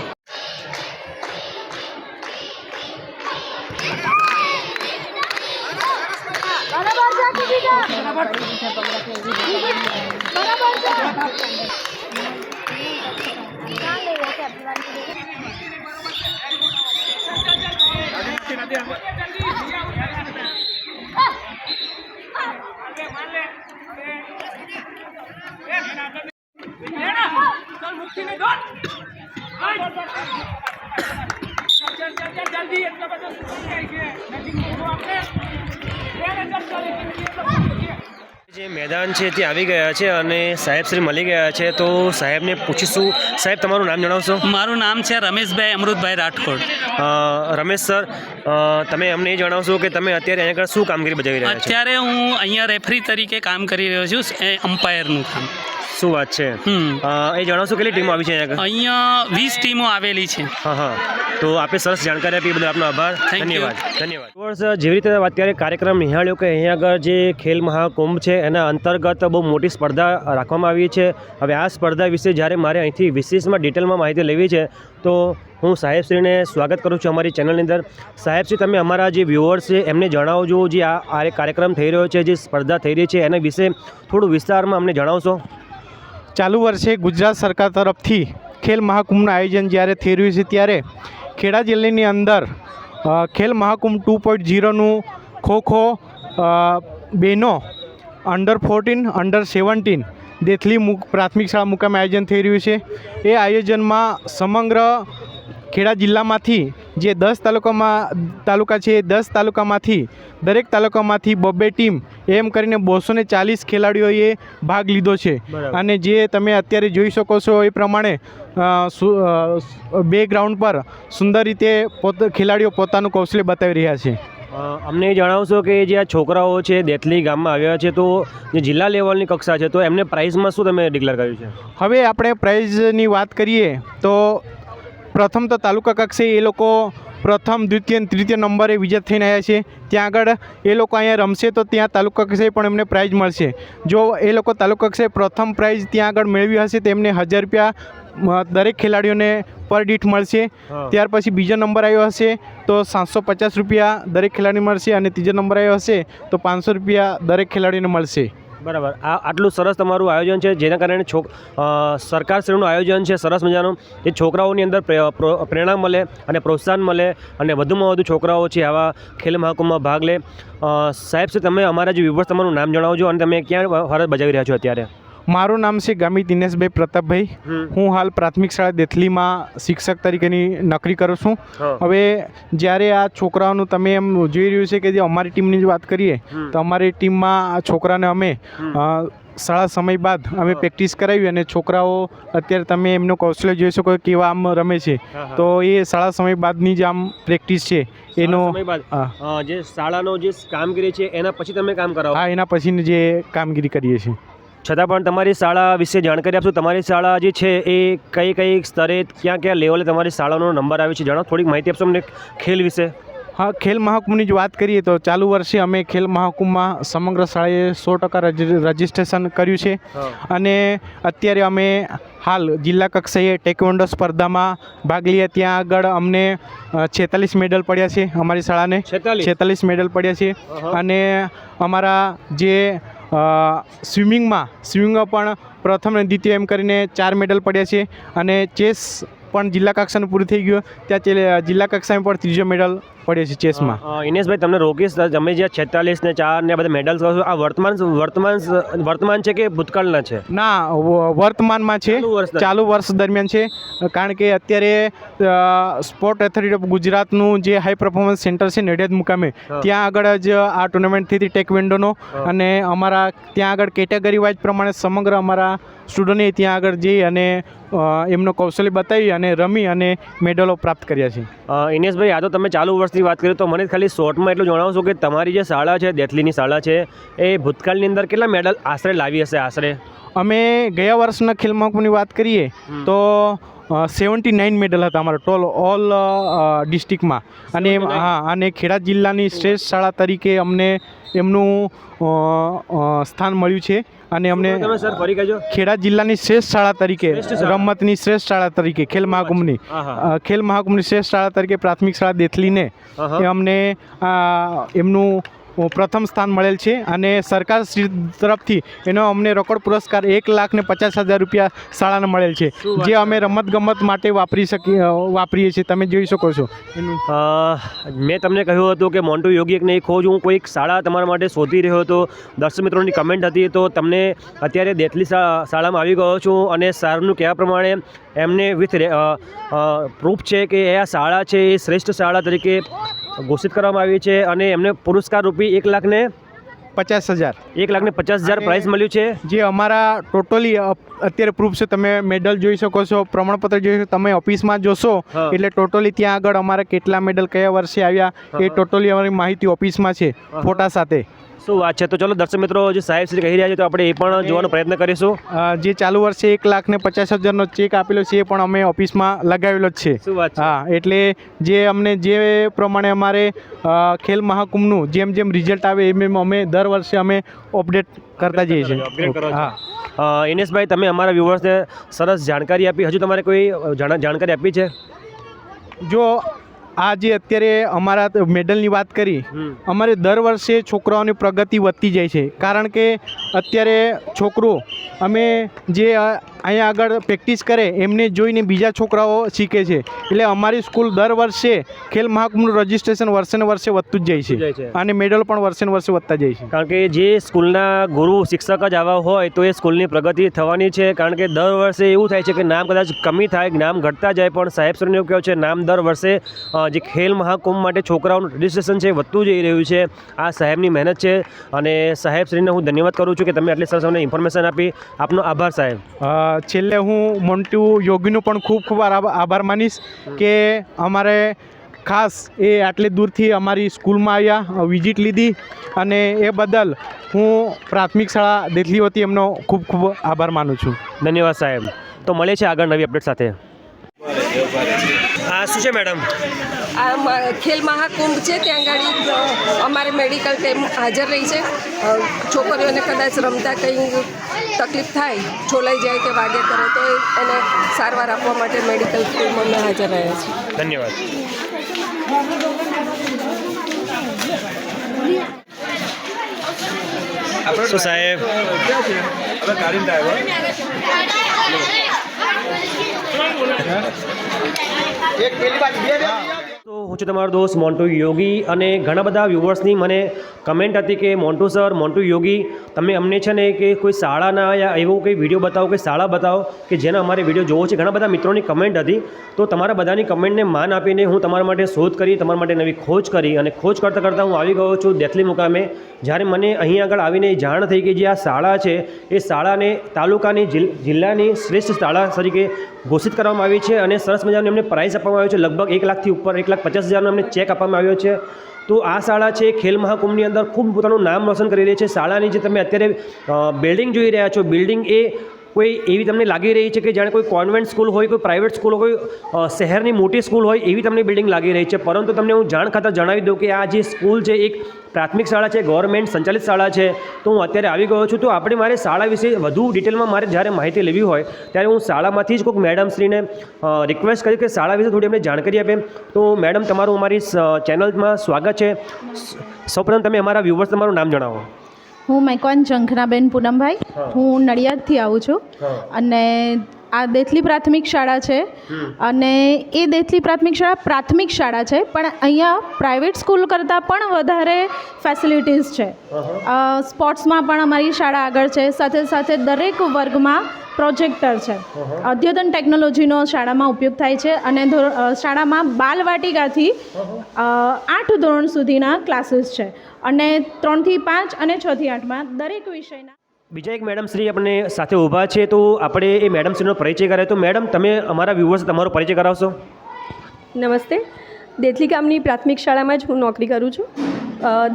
જે મેદાન છે તે આવી ગયા છે અને સાહેબ શ્રી મળી ગયા છે. તો સાહેબને પૂછીશું. સાહેબ તમારું નામ જણાવશો? મારું નામ છે રમેશભાઈ અમૃતભાઈ રાઠોડ. રમેશ સર, તમે અમને એ જણાવશો કે તમે અત્યારે અહીંયા આગળ શું કામગીરી બજાવી રહ્યા છો? અત્યારે હું અહીંયા રેફરી તરીકે કામ કરી રહ્યો છું, અમ્પાયરનું કામ. શું વાત છે. એ જણાવશો કેટલી ટીમો આવી છે અહીંયા આગળ? અહીંયા 20 ટીમો આવેલી છે. તો આપે સરસ જાણકારી આપી બદલ આપનો આભાર. ધન્યવાદ. જેવી રીતે અત્યારે કાર્યક્રમ નિહાળ્યો કે અહીંયા આગળ જે ખેલ મહાકુંભ છે એના અંતર્ગત બહુ મોટી સ્પર્ધા રાખવામાં આવી છે. હવે આ સ્પર્ધા વિશે જ્યારે મારે અહીંથી વિશેષમાં ડિટેલમાં માહિતી લેવી છે તો હું સાહેબશ્રીને સ્વાગત કરું છું અમારી ચેનલની અંદર. સાહેબશ્રી, તમે અમારા જે વ્યુઅર્સ છે એમને જણાવજો જે આ કાર્યક્રમ થઈ રહ્યો છે, જે સ્પર્ધા થઈ રહી છે એના વિશે થોડું વિસ્તારમાં અમને જણાવશો. ચાલુ વર્ષે ગુજરાત સરકાર તરફથી ખેલ મહાકુંભનું આયોજન જ્યારે થઈ રહ્યું છે ત્યારે ખેડા જિલ્લાની અંદર ખેલ મહાકુંભ 2.0નું ખોખો બહેનો અંડર 14 અંડર 17 દેથલી પ્રાથમિક શાળા મુકામે આયોજન થઈ રહ્યું છે. એ આયોજનમાં સમગ્ર ખેડા જિલ્લામાંથી જે 10 તાલુકા છે એ 10 તાલુકામાંથી દરેક તાલુકામાંથી 2 ટીમ એમ કરીને 240 ખેલાડીઓએ ભાગ લીધો છે. અને જે તમે અત્યારે જોઈ શકો છો એ પ્રમાણે બે ગ્રાઉન્ડ પર સુંદર રીતે ખેલાડીઓ પોતાનું કૌશલ્ય બતાવી રહ્યા છે. અમને જણાવશો કે જે આ છોકરાઓ છે દેથલી ગામમાં આવ્યા છે તો જે જિલ્લા લેવલની કક્ષા છે તો એમને પ્રાઇઝમાં શું તમે ડિક્લેર કર્યું છે? હવે આપણે પ્રાઇઝની વાત કરીએ તો પ્રથમ તો તાલુકા કક્ષાએ એ લોકો પ્રથમ, દ્વિતીય અને તૃતીય નંબરે વિજેત થઈને આવ્યા છે. ત્યાં આગળ એ લોકો અહીંયા રમશે તો ત્યાં તાલુકા કક્ષાએ પણ એમને પ્રાઇઝ મળશે. જો એ લોકો તાલુકા કક્ષાએ પ્રથમ પ્રાઇઝ ત્યાં આગળ મેળવી હશે તો એમને 1000 રૂપિયા દરેક ખેલાડીઓને પર દીઠ મળશે. ત્યાર પછી બીજો નંબર આવ્યો હશે તો 750 રૂપિયા દરેક ખેલાડી મળશે અને ત્રીજો નંબર આવ્યો હશે તો 500 રૂપિયા દરેક ખેલાડીને મળશે. બરાબર. આટલું સરસ તમારું આયોજન છે જેના કારણે સરકારશ્રીનું આયોજન છે સરસ મજાનું. એ છોકરાઓની અંદર પ્રેરણા મળે અને પ્રોત્સાહન મળે અને વધુમાં વધુ છોકરાઓ છે આવા ખેલ મહાકુંભમાં ભાગ લે. સાહેબ શ્રી, તમે અમારા જે વ્યુઅર્સ તમારું નામ જણાવજો અને તમે ક્યાં ફરજ બજાવી રહ્યા છો અત્યારે? મારું નામ છે ગામિત દિનેશભાઈ પ્રતાપભાઈ. હું હાલ પ્રાથમિક શાળા દેથલીમાં શિક્ષક તરીકેની નોકરી કરું છું. હવે જ્યારે આ છોકરાઓનું તમે એમ જોઈ રહ્યું છે કે જે અમારી ટીમની જ વાત કરીએ તો અમારી ટીમમાં આ છોકરાને અમે શાળા સમય બાદ અમે પ્રેક્ટિસ કરાવી અને છોકરાઓ અત્યારે તમે એમનું કૌશલ્ય જોઈ શકો કેવા આમ રમે છે. તો એ શાળા સમય બાદની જ આમ પ્રેક્ટિસ છે એનો. જે શાળાનો જે કામગીરી છે એના પછી તમે કામ કરાવો? હા, એના પછીની જે કામગીરી કરીએ છીએ. છતાં પણ તમારી શાળા વિશે જાણકારી આપશો? તમારી શાળા જે છે એ કઈ સ્તરે ક્યાં લેવલે તમારી શાળાનો નંબર આવે છે જણાવો, થોડીક માહિતી આપશો અમને ખેલ વિશે. હા, ખેલ મહાકુંભની જ વાત કરીએ તો ચાલુ વર્ષે અમે ખેલ મહાકુંભમાં સમગ્ર શાળાએ 100% રજિસ્ટ્રેશન કર્યું છે અને અત્યારે અમે હાલ જિલ્લા કક્ષાએ ટેકવોન્ડો સ્પર્ધામાં ભાગ લઈએ. ત્યાં આગળ અમને 46 મેડલ પડ્યા છે અમારી શાળાને. 46 મેડલ પડ્યા છે અને અમારા જે સ્વિમિંગમાં પણ પ્રથમ અને દ્વિતીય એમ કરીને 4 મેડલ પડ્યા છે અને ચેસ પણ જિલ્લા કક્ષાનું પૂરું થઈ ગયું. ત્યાં જિલ્લા કક્ષામાં પણ 3જો મેડલ પડ્યો છે ચેસમાં. ઇનેશભાઈ તમને રોકીશ, તમે જે 46 ને 4 ને બધા મેડલ્સ કહો છો, આ વર્તમાન છે કે ભૂતકાળના છે? ના, વર્તમાનમાં છે, ચાલુ વર્ષ દરમિયાન છે. કારણ કે અત્યારે સ્પોર્ટ ઓથોરિટી ઓફ ગુજરાતનું જે હાઈ પરફોર્મન્સ સેન્ટર છે નડિયાદ મુકામે, ત્યાં આગળ જ આ ટુર્નામેન્ટ થઈ હતી ટેકવેન્ડોનો અને અમારા ત્યાં આગળ કેટેગરી વાઇઝ પ્રમાણે સમગ્ર અમારા સ્ટુડન્ટે ત્યાં આગળ જઈ અને એમનો કૌશલ્ય બતાવી અને રમી અને મેડલો પ્રાપ્ત કર્યા છે. ઇનેશભાઈ, આ તો તમે ચાલુ વર્ષની વાત કરી, તો મને ખાલી શોર્ટમાં એટલું જણાવશો કે તમારી જે શાળા છે, દેથલીની શાળા છે, એ ભૂતકાળની અંદર કેટલા મેડલ આશરે લાવી હશે? આશરે અમે ગયા વર્ષના ખેલ મહાકુંભની વાત કરીએ તો 79 મેડલ હતા અમારા ઓલ ડિસ્ટ્રિક્ટમાં અને ખેડા જિલ્લાની શ્રેષ્ઠ શાળા તરીકે અમને એમનું સ્થાન મળ્યું છે અને અમને ખેડા જિલ્લાની શ્રેષ્ઠ શાળા તરીકે રમતની શ્રેષ્ઠ શાળા તરીકે ખેલ મહાકુંભની શ્રેષ્ઠ શાળા તરીકે પ્રાથમિક શાળા દેથલીને અમને એમનું પ્રથમ સ્થાન મળેલ છે અને સરકાર શ્રી તરફથી એનો અમને રોકડ પુરસ્કાર 1,50,000 રૂપિયા શાળાને મળેલ છે, જે અમે રમતગમત માટે વાપરીએ છીએ. તમે જોઈ શકો છો. મેં તમને કહ્યું હતું કે મોન્ટુ યોગી એક નહીં ખોજ, હું કોઈક શાળા તમારા માટે શોધી રહ્યો હતો. દર્શક મિત્રોની કમેન્ટ હતી, તો તમને અત્યારે દેથલી શાળામાં આવી ગયો છું અને સરનું કહેવા પ્રમાણે એમને વિથ પ્રૂફ છે કે એ આ શાળા છે એ શ્રેષ્ઠ શાળા તરીકે ઘોષિત કરવામાં આવી છે અને એમને પુરસ્કાર રૂપી 1,50,000 પ્રાઇઝ મળ્યું છે. જે અમારા ટોટલી અત્યારે પ્રૂફ છે. તમે મેડલ જોઈ શકો છો, પ્રમાણપત્ર જોઈ શકો. તમે ઓફિસમાં જોશો એટલે ટોટલી ત્યાં આગળ અમારા કેટલા મેડલ કયા વર્ષે આવ્યા એ ટોટલી અમારી માહિતી ઓફિસમાં છે ફોટા સાથે. શું વાત છે. તો ચલો દર્શક મિત્રો, જે સાહેબ શ્રી કહી રહ્યા છે તો આપણે એ પણ જોવાનો પ્રયત્ન કરીશું. જે ચાલુ વર્ષે 1,50,000નો ચેક આપેલો છે એ પણ અમે ઓફિસમાં લગાવેલો જ છે. શું વાત છે. હા, એટલે જે અમને જે પ્રમાણે અમારે ખેલ મહાકુંભનું જેમ રિઝલ્ટ આવે એમ અમે દર વર્ષે અમે અપડેટ કરતા જઈએ છીએ. હા, ઇનેશભાઈ, તમે અમારા વ્યુઅર્સને સરસ જાણકારી આપી. હજુ તમારે કોઈ જાણકારી આપી છે? જો આ જે અત્યારે અમારા મેડલની વાત કરી, અમારે દર વર્ષે છોકરાઓની પ્રગતિ વધતી જાય છે. કારણ કે અત્યારે છોકરો અમે જે અહીંયા આગળ પ્રેક્ટિસ કરે એમને જોઈને બીજા છોકરાઓ શીખે છે. એટલે અમારી સ્કૂલ દર વર્ષે ખેલ મહાકુંભનું રજિસ્ટ્રેશન વર્ષે ને વર્ષે વધતું જ જાય છે અને મેડલ પણ વર્ષે ને વર્ષે વધતા જાય છે. કારણ કે જે સ્કૂલના ગુરુ શિક્ષક જ આવા હોય તો એ સ્કૂલની પ્રગતિ થવાની છે. કારણ કે દર વર્ષે એવું થાય છે કે નામ કદાચ કમી થાય, નામ ઘટતા જાય, પણ સાહેબશ્રીને એવું કહેવું છે નામ દર વર્ષે જે ખેલ મહાકુંભ માટે છોકરાઓનું રજિસ્ટ્રેશન છે વધતું જઈ રહ્યું છે. આ સાહેબની મહેનત છે અને સાહેબશ્રીને હું ધન્યવાદ કરું છું કે તમે આટલી સરસ અમને ઇન્ફોર્મેશન આપી. આપનો આભાર સાહેબ. છેલ્લે હું મોન્ટુ યોગીનો પણ ખૂબ આભાર માનીશ કે અમારે ખાસ એ આટલી દૂરથી અમારી સ્કૂલમાં આવ્યા, વિઝિટ લીધી અને એ બદલ હું પ્રાથમિક શાળા દેથલી વતી એમનો ખૂબ આભાર માનું છું. ધન્યવાદ સાહેબ. તો મળે છે આગળ નવી અપડેટ સાથે. હા, શું છે મેડમ? આ ખેલ મહાકુંભ છે, ત્યાં આગળ અમારે મેડિકલ ટીમ હાજર રહી છે. છોકરીઓને કદાચ રમતા કંઈ તકલીફ થાય, છોલાઈ જાય કે વાગ્યા કરે તો એને સારવાર આપવા માટે મેડિકલ ટીમ અમે હાજર રહ્યા છીએ. ધન્યવાદ. શું સાહેબ? તો હું છું તમારો દોસ્ત મોન્ટુ યોગી અને ઘણા બધા વ્યુઅર્સની મને કમેન્ટ હતી કે મોન્ટુ સર, મોન્ટુ યોગી, તમે અમને છે ને કે કોઈ શાળાના યા એવો કોઈ વિડીયો બતાવો, કોઈ શાળા બતાવો કે જેના અમારે વિડીયો જોવો છે. ઘણા બધા મિત્રોની કમેન્ટ હતી. તો તમારા બધાની કમેન્ટને માન આપીને હું તમારા માટે શોધ કરી, તમારા માટે નવી ખોજ કરી અને ખોજ કરતાં હું આવી ગયો છું દેથલી મુકામે. જ્યારે મને અહીં આગળ આવીને જાણ થઈ કે જે આ શાળા છે એ શાળાને તાલુકાની જિલ્લાની શ્રેષ્ઠ શાળા તરીકે ઘોષિત કરવામાં આવી છે અને સરસ મજાનું એમને પ્રાઇઝ આપવામાં આવ્યો છે. લગભગ 1 લાખથી ઉપર 1,50,000નો એમને ચેક આપવામાં આવ્યો છે. તો આ શાળા છે ખેલ મહાકુંભની અંદર ખૂબ પોતાનું નામ રોશન કરી રહી છે. શાળાની જે તમે અત્યારે બિલ્ડિંગ જોઈ રહ્યા છો, બિલ્ડિંગ એ કોઈ એવી તમને લાગી રહી છે કે જાણે કોઈ કોન્વેન્ટ સ્કૂલ હોય, કોઈ પ્રાઇવેટ સ્કૂલ હોય, શહેરની મોટી સ્કૂલ હોય એવી તમને બિલ્ડિંગ લાગી રહી છે, પરંતુ તમને હું જાણ ખાતર જણાવી દઉં કે આ જે સ્કૂલ છે એક પ્રાથમિક શાળા છે, ગવર્મેન્ટ સંચાલિત શાળા છે. તો હું અત્યારે આવી ગયો છું. તો આપણે મારે શાળા વિશે વધુ ડિટેલમાં મારે જ્યારે માહિતી લેવી હોય ત્યારે હું શાળામાંથી જ કોઈક મેડમશ્રીને રિક્વેસ્ટ કરી કે શાળા વિશે થોડી અમને જાણકારી આપે. તો મેડમ, તમારું અમારી ચેનલમાં સ્વાગત છે. સૌપ્રથમ તમે અમારા વ્યુઅર્સ તમારું નામ જણાવો. હું મેકવાન ઝંખનાબેન પૂનમભાઈ, હું નડિયાદથી આવું છું અને આ દેથલી પ્રાથમિક શાળા છે અને એ દેથલી પ્રાથમિક શાળા છે, પણ અહીંયા પ્રાઇવેટ સ્કૂલ કરતાં પણ વધારે ફેસિલિટીઝ છે. સ્પોર્ટ્સમાં પણ અમારી શાળા આગળ છે, સાથે સાથે દરેક વર્ગમાં પ્રોજેક્ટર છે. અદ્યતન ટેકનોલોજીનો શાળામાં ઉપયોગ થાય છે અને શાળામાં બાલવાટિકાથી 8 ધોરણ સુધીના ક્લાસીસ છે અને 3 થી 5 અને 6 થી 8માં દરેક વિષયના. બીજા એક મેડમ શ્રી આપણે સાથે ઊભા છે, તો આપણે એ મેડમ શ્રીનો પરિચય કરાય. તો મેડમ, તમે અમારા વ્યુઅર્સ તમારો પરિચય કરાવશો? નમસ્તે. દેથલી ગામની પ્રાથમિક શાળામાં જ હું નોકરી કરું છું.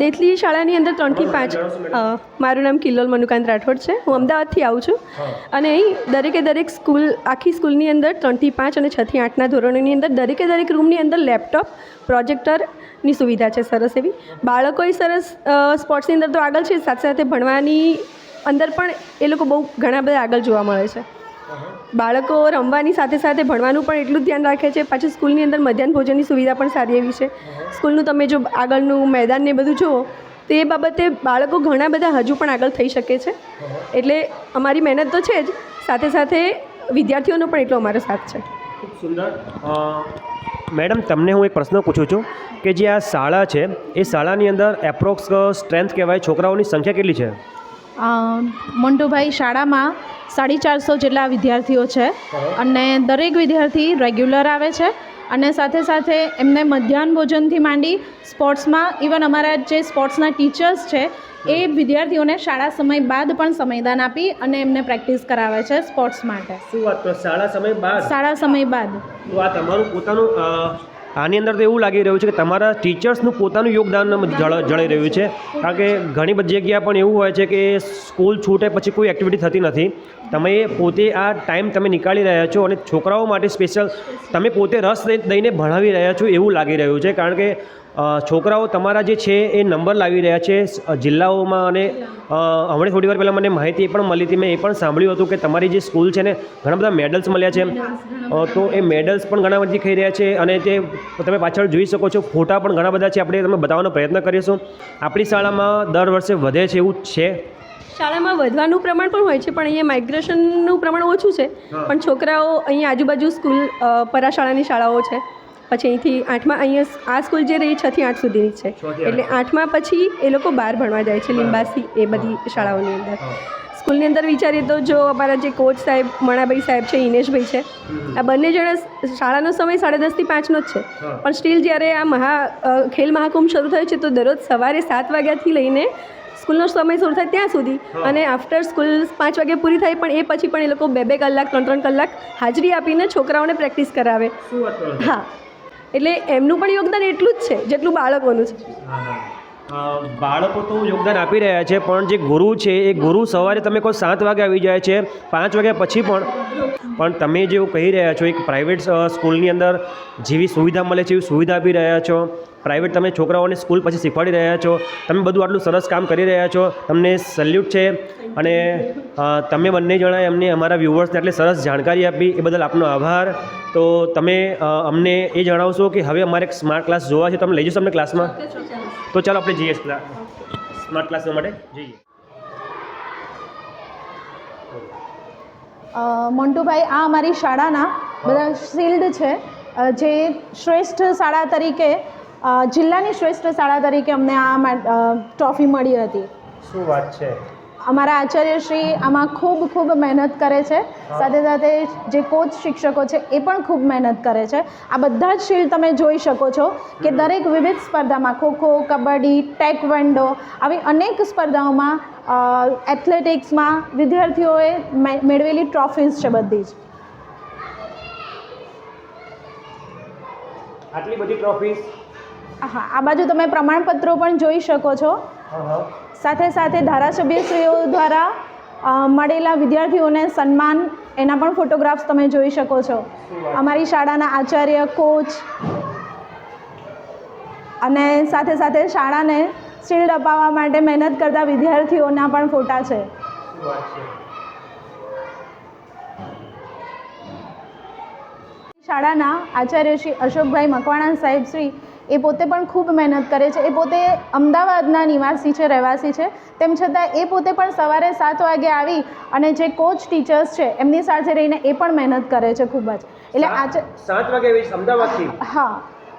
દેથલી શાળાની અંદર 3 થી 5. મારું નામ કિલ્લોલ મનુકાંત રાઠોડ છે. હું અમદાવાદથી આવું છું અને અહીં દરેક સ્કૂલ, આખી સ્કૂલની અંદર 3 થી 5 અને 6 થી 8ના ધોરણોની અંદર દરેક રૂમની અંદર લેપટોપ, પ્રોજેક્ટરની સુવિધા છે સરસ એવી. બાળકોએ સરસ સ્પોર્ટ્સની અંદર તો આગળ છે, સાથે સાથે ભણવાની અંદર પણ એ લોકો બહુ ઘણા બધા આગળ જોવા મળે છે. બાળકો રમવાની સાથે સાથે ભણવાનું પણ એટલું જ ધ્યાન રાખે છે. પાછું સ્કૂલની અંદર મધ્યાહન ભોજનની સુવિધા પણ સારી એવી છે. સ્કૂલનું તમે જો આગળનું મેદાન ને બધું જુઓ તો એ બાબતે બાળકો ઘણા બધા હજુ પણ આગળ થઈ શકે છે. એટલે અમારી મહેનત તો છે જ, સાથે સાથે વિદ્યાર્થીઓનો પણ એટલો અમારો સાથ છે. ખૂબ સુંદર. મેડમ, તમને હું એક પ્રશ્ન પૂછું છું કે જે આ શાળા છે એ શાળાની અંદર એપ્રોક્સ સ્ટ્રેન્થ કહેવાય, છોકરાઓની સંખ્યા કેટલી છે? મોન્ટુભાઈ, શાળામાં 450 જેટલા વિદ્યાર્થીઓ છે અને દરેક વિદ્યાર્થી રેગ્યુલર આવે છે અને સાથે સાથે એમને મધ્યાહન ભોજનથી માંડી સ્પોર્ટ્સમાં, ઇવન અમારા જે સ્પોર્ટ્સના ટીચર્સ છે એ વિદ્યાર્થીઓને શાળા સમય બાદ પણ સમયદાન આપી અને એમને પ્રેક્ટિસ કરાવે છે સ્પોર્ટ્સ માટે. શું વાત કરો? શાળા સમય બાદ? શાળા સમય બાદ. તો આ તમારું પોતાનું, આની અંદર તો એવું લાગી રહ્યું છે કે તમારા ટીચર્સનું પોતાનું યોગદાન જળાઈ રહ્યું છે, કારણ કે ઘણી બધી જગ્યા પણ એવું હોય છે કે સ્કૂલ છૂટે પછી કોઈ એક્ટિવિટી થતી નથી. તમે પોતે આ ટાઈમ તમે નીકાળી રહ્યા છો અને છોકરાઓ માટે સ્પેશિયલ તમે પોતે રસ દઈને ભણાવી રહ્યા છો એવું લાગી રહ્યું છે, કારણ કે છોકરાઓ તમારા જે છે એ નંબર લાવી રહ્યા છે જિલ્લાઓમાં. અને હમણાં થોડી વાર પહેલાં મને માહિતી એ પણ મળી હતી, મેં એ પણ સાંભળ્યું હતું કે તમારી જે સ્કૂલ છે ને ઘણા બધા મેડલ્સ મળ્યા છે. તો એ મેડલ્સ પણ ઘણા બધી ખાઈ રહ્યા છે અને તે તમે પાછળ જોઈ શકો છો, ફોટા પણ ઘણા બધા છે. આપણે તમે બતાવવાનો પ્રયત્ન કરીશું. આપણી શાળામાં દર વર્ષે વધે છે એવું છે? શાળામાં વધવાનું પ્રમાણ પણ હોય છે, પણ અહીંયા માઇગ્રેશનનું પ્રમાણ ઓછું છે. પણ છોકરાઓ અહીંયા આજુબાજુ સ્કૂલ, પરા શાળાની શાળાઓ છે, પછી અહીંથી 8માં, અહીંયા આ સ્કૂલ જે રહી 6 થી 8 સુધીની છે, એટલે 8માં પછી એ લોકો બહાર ભણવા જાય છે, લીંબાસી એ બધી શાળાઓની અંદર. સ્કૂલની અંદર વિચારીએ તો જો અમારા જે કોચ સાહેબ મણાભાઈ સાહેબ છે, ઇનેશભાઈ છે, આ બંને જણા, શાળાનો સમય 10:30 થી 5નો જ છે, પણ સ્ટીલ જ્યારે આ ખેલ મહાકુંભ શરૂ થયો છે તો દરરોજ સવારે 7 વાગ્યાથી લઈને સ્કૂલનો સમય શરૂ થાય ત્યાં સુધી અને આફ્ટર સ્કૂલ 5 વાગે પૂરી થાય, પણ એ પછી પણ એ લોકો 2-2 કલાક 3-3 કલાક હાજરી આપીને છોકરાઓને પ્રેક્ટિસ કરાવે. હા, એટલે એમનું પણ યોગદાન એટલું જ છે જેટલું બાળકોનું છે. બાળકો તો યોગદાન આપી રહ્યા છે, પણ જે ગુરુ છે એ ગુરુ સવારે તમે કહો 7 વાગે આવી જાય છે, 5 વાગ્યા પછી પણ તમે જેવું કહી રહ્યા છો એક પ્રાઇવેટ સ્કૂલની અંદર જેવી સુવિધા મળે છે એવી સુવિધા આપી રહ્યા છો. પ્રાઇવેટ તમે છોકરાઓને સ્કૂલ પછી શીખવાડી રહ્યા છો. તમે બધું આટલું સરસ કામ કરી રહ્યા છો, તમને સલ્યુટ છે. અને તમે બંને જણાએ અમને, અમારા વ્યુઅર્સને આટલી સરસ જાણકારી આપી એ બદલ આપનો આભાર. તો તમે અમને એ જણાવશો કે હવે અમારે એક સ્માર્ટ ક્લાસ જોવા છે, તમે લઈ જશો અમને ક્લાસમાં? તો ચાલો આપણે જઈએ સ્માર્ટ ક્લાસ માટે જઈએ. મોન્ટુભાઈ, આ અમારી શાળાના બધા શિલ્ડ છે જે શ્રેષ્ઠ શાળા તરીકે, જિલ્લાની શ્રેષ્ઠ શાળા તરીકે અમને આ ટ્રોફી મળી હતી. શું વાત છે! અમારા આચાર્યશ્રી આમાં ખૂબ મહેનત કરે છે, સાથે સાથે જે કોચ શિક્ષકો છે એ પણ ખૂબ મહેનત કરે છે. આ બધા જ શિલ્ડ તમે જોઈ શકો છો કે દરેક વિવિધ સ્પર્ધામાં, ખોખો, કબડ્ડી, ટેકવેન્ડો, આવી અનેક સ્પર્ધાઓમાં, એથ્લેટિક્સમાં વિદ્યાર્થીઓએ મેળવેલી ટ્રોફીઝ છે બધી જ. આટલી બધી ટ્રોફીઝ? હા, આ બાજુ તમે પ્રમાણપત્રો પણ જોઈ શકો છો. સાથે સાથે ધારાસભ્યશ્રીઓ દ્વારા મળેલા વિદ્યાર્થીઓને સન્માન એના પણ ફોટોગ્રાફ્સ તમે જોઈ શકો છો. અમારી શાળાના આચાર્ય, કોચ અને સાથે સાથે શાળાને શિલ્ડ અપાવવા માટે મહેનત કરતા વિદ્યાર્થીઓના પણ ફોટા છે. શાળાના આચાર્ય શ્રી અશોકભાઈ મકવાણા સાહેબ શ્રી એ પોતે પણ ખૂબ મહેનત કરે છે. એ પોતે અમદાવાદના નિવાસી છે, રહેવાસી છે. તેમ છતાં એ પોતે પણ સવારે 7 વાગે આવી અને જે કોચ ટીચર્સ છે એમની સાથે રહીને એ પણ મહેનત કરે છે ખૂબ જ. એટલે 7 વાગે અમદાવાદથી? હા.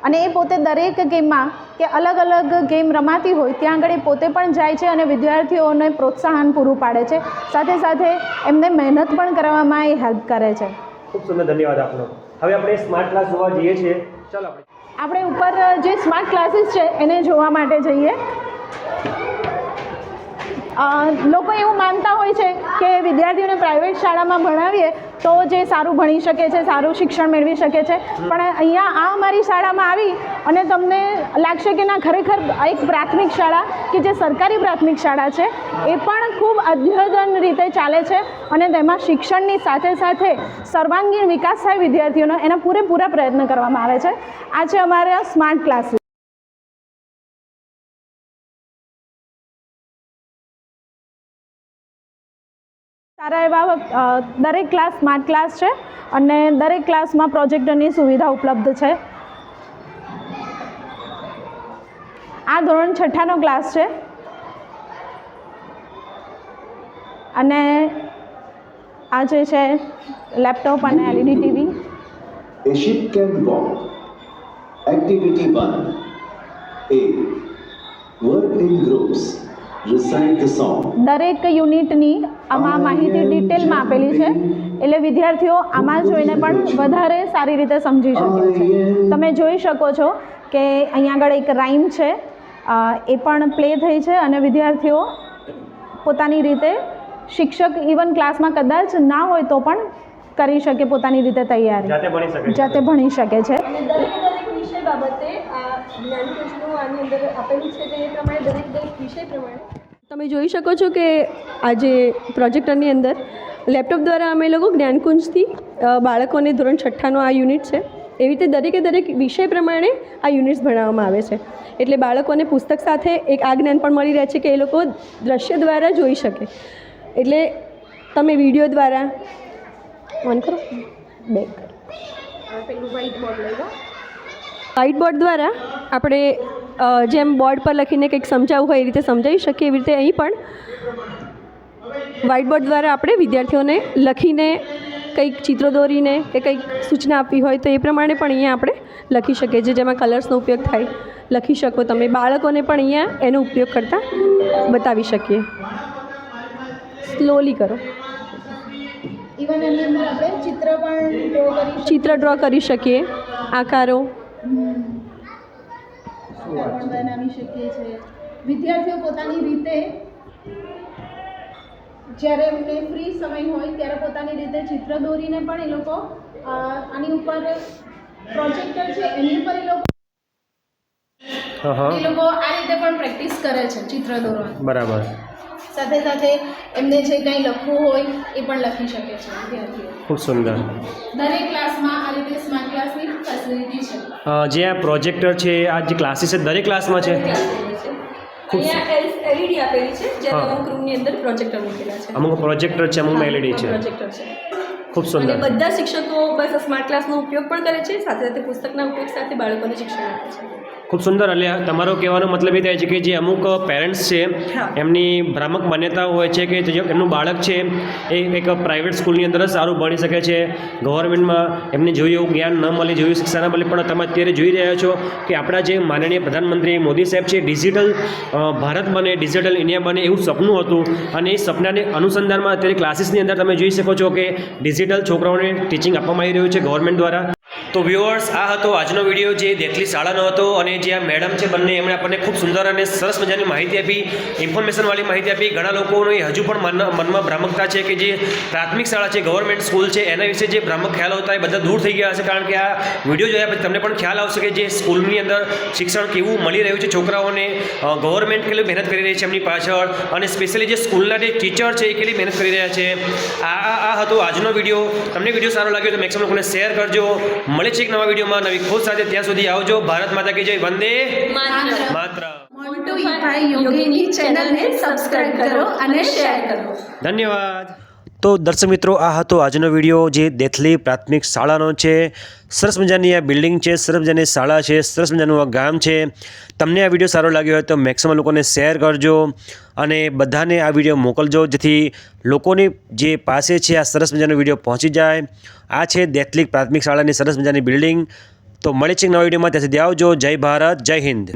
અને એ પોતે દરેક ગેમમાં કે અલગ અલગ ગેમ રમાતી હોય ત્યાં આગળ એ પોતે પણ જાય છે અને વિદ્યાર્થીઓને પ્રોત્સાહન પૂરું પાડે છે. સાથે સાથે એમને મહેનત પણ કરવામાં એ હેલ્પ કરે છે. ખૂબ સુંદર, ધન્યવાદ આપનો. હવે આપણે સ્માર્ટ ક્લાસ જોવા જઈએ છીએ. ચાલો આપણે ઉપર જે સ્માર્ટ ક્લાસીસ છે એને જોવા માટે જઈએ. લોકો એવું માનતા હોય છે કે વિદ્યાર્થીઓને પ્રાઇવેટ શાળામાં ભણાવીએ તો જે સારું ભણી શકે છે, સારું શિક્ષણ મેળવી શકે છે. પણ અહીંયા આ અમારી શાળામાં આવી અને તમને લાગશે કે ના, ખરેખર એક પ્રાથમિક શાળા કે જે સરકારી પ્રાથમિક શાળા છે એ પણ ખૂબ અદ્યતન રીતે ચાલે છે અને તેમાં શિક્ષણની સાથે સાથે સર્વાંગીણ વિકાસ થાય વિદ્યાર્થીઓનો, એના પૂરેપૂરા પ્રયત્ન કરવામાં આવે છે. આ છે અમારા સ્માર્ટ ક્લાસીસ. સારા એવા દરેક ક્લાસ સ્માર્ટ ક્લાસ છે અને દરેક ક્લાસમાં પ્રોજેક્ટરની સુવિધા ઉપલબ્ધ છે. આ ધોરણ 6નો ક્લાસ છે અને આ જે છે લેપટોપ અને LED TV. A ship can walk. Activity 1. A. Work in groups. Recite the song. દરેક યુનિટની આમાં માહિતી ડિટેલમાં આપેલી છે, એટલે વિદ્યાર્થીઓ આમાં જોઈને પણ વધારે સારી રીતે સમજી શકે છે. તમે જોઈ શકો છો કે અહીંયા આગળ એક રાઇમ છે, એ પણ પ્લે થઈ છે અને વિદ્યાર્થીઓ પોતાની રીતે, શિક્ષક ઇવન ક્લાસમાં કદાચ ના હોય તો પણ કરી શકે પોતાની રીતે તૈયારી, જાતે ભણી શકે છે. અને દરેક વિષય બાબતે આ જ્ઞાનકોશનું આની અંદર આપેલું છે તે પ્રમાણે દરેક વિષય પ્રમાણે તમે જોઈ શકો છો કે આજે પ્રોજેક્ટરની અંદર લેપટોપ દ્વારા અમે લોકો જ્ઞાનકુંજથી બાળકોને ધોરણ 6નો આ યુનિટ છે, એવી રીતે દરેક વિષય પ્રમાણે આ યુનિટ્સ ભણાવવામાં આવે છે. એટલે બાળકોને પુસ્તક સાથે એક આ જ્ઞાન પણ મળી રહે છે કે એ લોકો દ્રશ્ય દ્વારા જોઈ શકે. એટલે તમે વિડીયો દ્વારા ઓન કરો, બેક પેલું વ્હાઇટ બોર્ડ દ્વારા આપણે જેમ બોર્ડ પર લખીને કંઈક સમજાવવું હોય એ રીતે સમજાવી શકીએ, એવી રીતે અહીં પણ વ્હાઇટ બોર્ડ દ્વારા આપણે વિદ્યાર્થીઓને લખીને કંઈક ચિત્રો દોરીને કે કંઈક સૂચના આપવી હોય તો એ પ્રમાણે પણ અહીંયા આપણે લખી શકીએ છીએ, જેમાં કલર્સનો ઉપયોગ થાય. લખી શકો તમે, બાળકોને પણ અહીંયા એનો ઉપયોગ કરતાં બતાવી શકીએ. સ્લોલી કરો. ઇવન એની અંદર આપણે ચિત્ર ડ્રો કરી શકીએ, આકારો બનાવી શકીએ છીએ. વિદ્યાર્થીઓ પોતાની રીતે જ્યારે એમને ફ્રી સમય હોય ત્યારે પોતાની રીતે ચિત્ર દોરીને પણ એ લોકો આની ઉપર પ્રોજેક્ટર છે એની ઉપર એ લોકો આ રીતે પણ પ્રેક્ટિસ કરે છે ચિત્ર દોરવાની. બરાબર. સાથે સાથે એમને જે કંઈ લખવું હોય એ પણ લખી શકે છે વિદ્યાર્થીઓ. ખૂબ સુંદર. દરેક ક્લાસમાં આ રીતે સ્માર્ટ ક્લાસની ફેસિલિટી છે. જે આ પ્રોજેક્ટર છે, આ જે ક્લાસીસ છે, દરેક ક્લાસમાં છે. અહીંયા LED આપેલી છે, જ્યારે અમુક રૂમની અંદર પ્રોજેક્ટર મૂકેલા છે. અમુક પ્રોજેક્ટર છે, અમુક LED છે. પ્રોજેક્ટર છે. ખૂબ સુંદર. અને બધા શિક્ષકો બસ સ્માર્ટ ક્લાસનો ઉપયોગ પણ કરે છે, સાથે સાથે પુસ્તકના ઉપયોગ સાથે બાળકોને શિક્ષણ આપે છે. ખૂબ સુંદર. એટલે તમારો કહેવાનો મતલબ એ થાય છે કે જે અમુક પેરેન્ટ્સ છે એમની ભ્રામક માન્યતા હોય છે કે જે એમનું બાળક છે એ એક પ્રાઇવેટ સ્કૂલની અંદર જ સારું ભણી શકે છે, ગવર્મેન્ટમાં એમને જોયું એવું જ્ઞાન ન મળે, જોયું શિક્ષા ન મળે. પણ તમે અત્યારે જોઈ રહ્યા છો કે આપણા જે માનનીય પ્રધાનમંત્રી મોદી સાહેબ છે, ડિજિટલ ભારત બને, ડિજિટલ ઇન્ડિયા બને એવું સપનું હતું અને એ સપનાને અનુસંધાનમાં અત્યારે ક્લાસીસની અંદર તમે જોઈ શકો છો કે ડિજિટલ છોકરાઓને ટીચિંગ આપવામાં આવી રહ્યું છે ગવર્મેન્ટ દ્વારા. તો વ્યુઅર્સ, આ હતો આજનો વિડીયો જે દેખલી શાળાનો હતો અને જે આ મેડમ છે બંને એમણે આપણને ખૂબ સુંદર અને સરસ મજાની માહિતી આપી, ઇન્ફોર્મેશનવાળી માહિતી આપી. ઘણા લોકોને હજુ પણ મનમાં ભ્રામકતા છે કે જે પ્રાથમિક શાળા છે, ગવર્મેન્ટ સ્કૂલ છે, એના વિશે જે ભ્રામક ખ્યાલ હતા એ બધા દૂર થઈ ગયા હશે. કારણ કે આ વિડીયો જોયા પછી તમને પણ ખ્યાલ આવશે કે જે સ્કૂલની અંદર શિક્ષણ કેવું મળી રહ્યું છે છોકરાઓને, ગવર્મેન્ટ કેટલી મહેનત કરી રહી છે એમની પાછળ, અને સ્પેશિયલી જે સ્કૂલના જે ટીચર છે એ કેટલી મહેનત કરી રહ્યા છે. આ હતો આજનો વિડીયો. તમને વિડીયો સારો લાગ્યો તો મેક્સિમમ લોકોને શેર કરજો. મળે છે એક નવા વિડીયોમાં નવી ખોજ સાથે. ત્યાં સુધી આવજો. ભારત માતા કી જય. વંદે માતરમ. મોન્ટુ ઈફાઈ યોગીની ચેનલને સબસ્ક્રાઇબ કરો અને શેર કરો. ધન્યવાદ. તો દર્શક મિત્રો, આ હતો આજનો વિડીયો જે દેથલી પ્રાથમિક શાળાનો છે. સરસ મજાની આ બિલ્ડિંગ છે, સરસ મજાની શાળા છે, સરસ મજાનું આ ગામ છે. તમને આ વિડીયો સારો લાગ્યો હોય તો મેક્સિમમ લોકોને શેર કરજો અને બધાને આ વિડીયો મોકલજો, જેથી લોકોની જે પાસે છે આ સરસ મજાનો વિડીયો પહોંચી જાય. આ છે દેથલી પ્રાથમિક શાળાની સરસ મજાની બિલ્ડિંગ. તો મળે છે નવા વિડીયોમાં. ત્યાં સુધી આવજો. જય ભારત, જય હિન્દ.